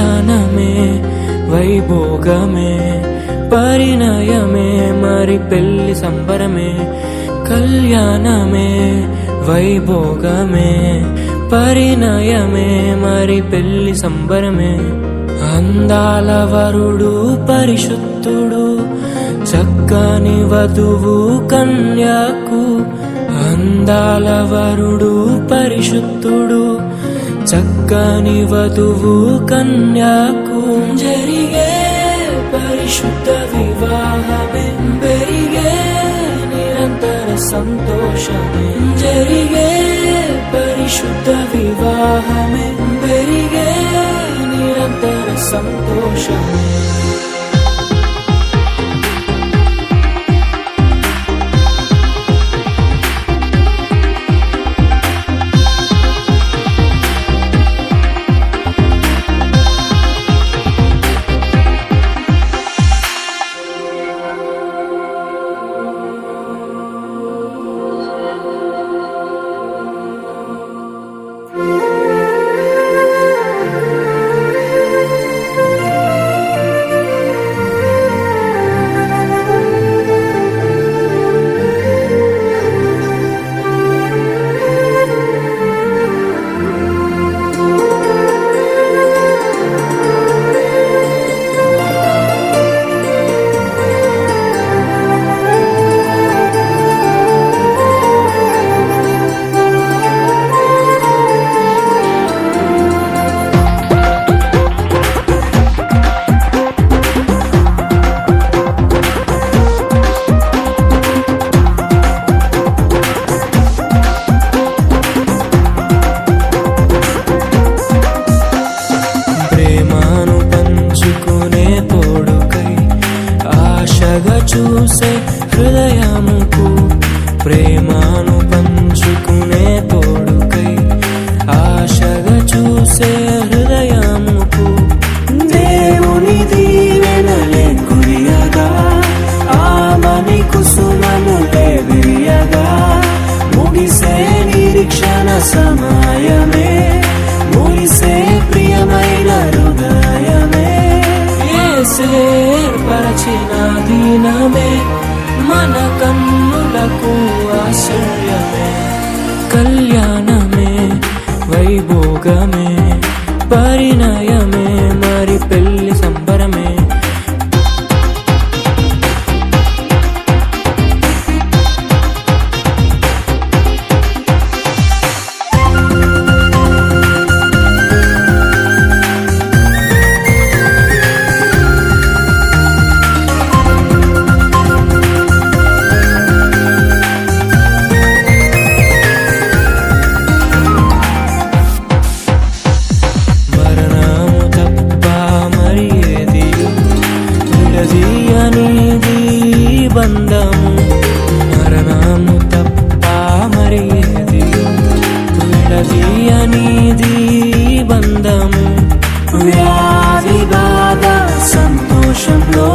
కళ్యాణమే వైభోగమే పరిణయమే మరి పెళ్లి సంబరమే కళ్యాణమే వైభోగమే పరిణయమే మరి పెళ్లి సంబరమే అందాల వరుడు పరిశుద్ధుడు చక్కని వధువు కన్యాకు అందాల వరుడు పరిశుద్ధుడు చక్కని వధువు కన్యాకు జరిగే పరిశుద్ధ వివాహమే పెరిగే నిరంతర సంతోషమే జరిగే పరిశుద్ధ వివాహమే పెరిగే నిరంతర సంతోషమే చూసే హృదయముకు ప్రేమను పంచుకునే తోడుకై ఆశగా చూసే హృదయముకు దేవుని దీవెనలే కురియగా ఆమని కుసుమనులే విరియగా ముగిసే నిరీక్షణ సమయమే ముగిసే ప్రియమైన హృదయమే ఏర్పరచిన దీనమే మన కన్నులకు ఆశ్చర్యమే కళ్యాణమే వైభోగమే పరిణయమే మరి పెళ్లి సంబరమే బంధము మరణము తప్ప మరి ఏది విడదీయనిది బంధము వ్యాధి బాధ సంతోషంలో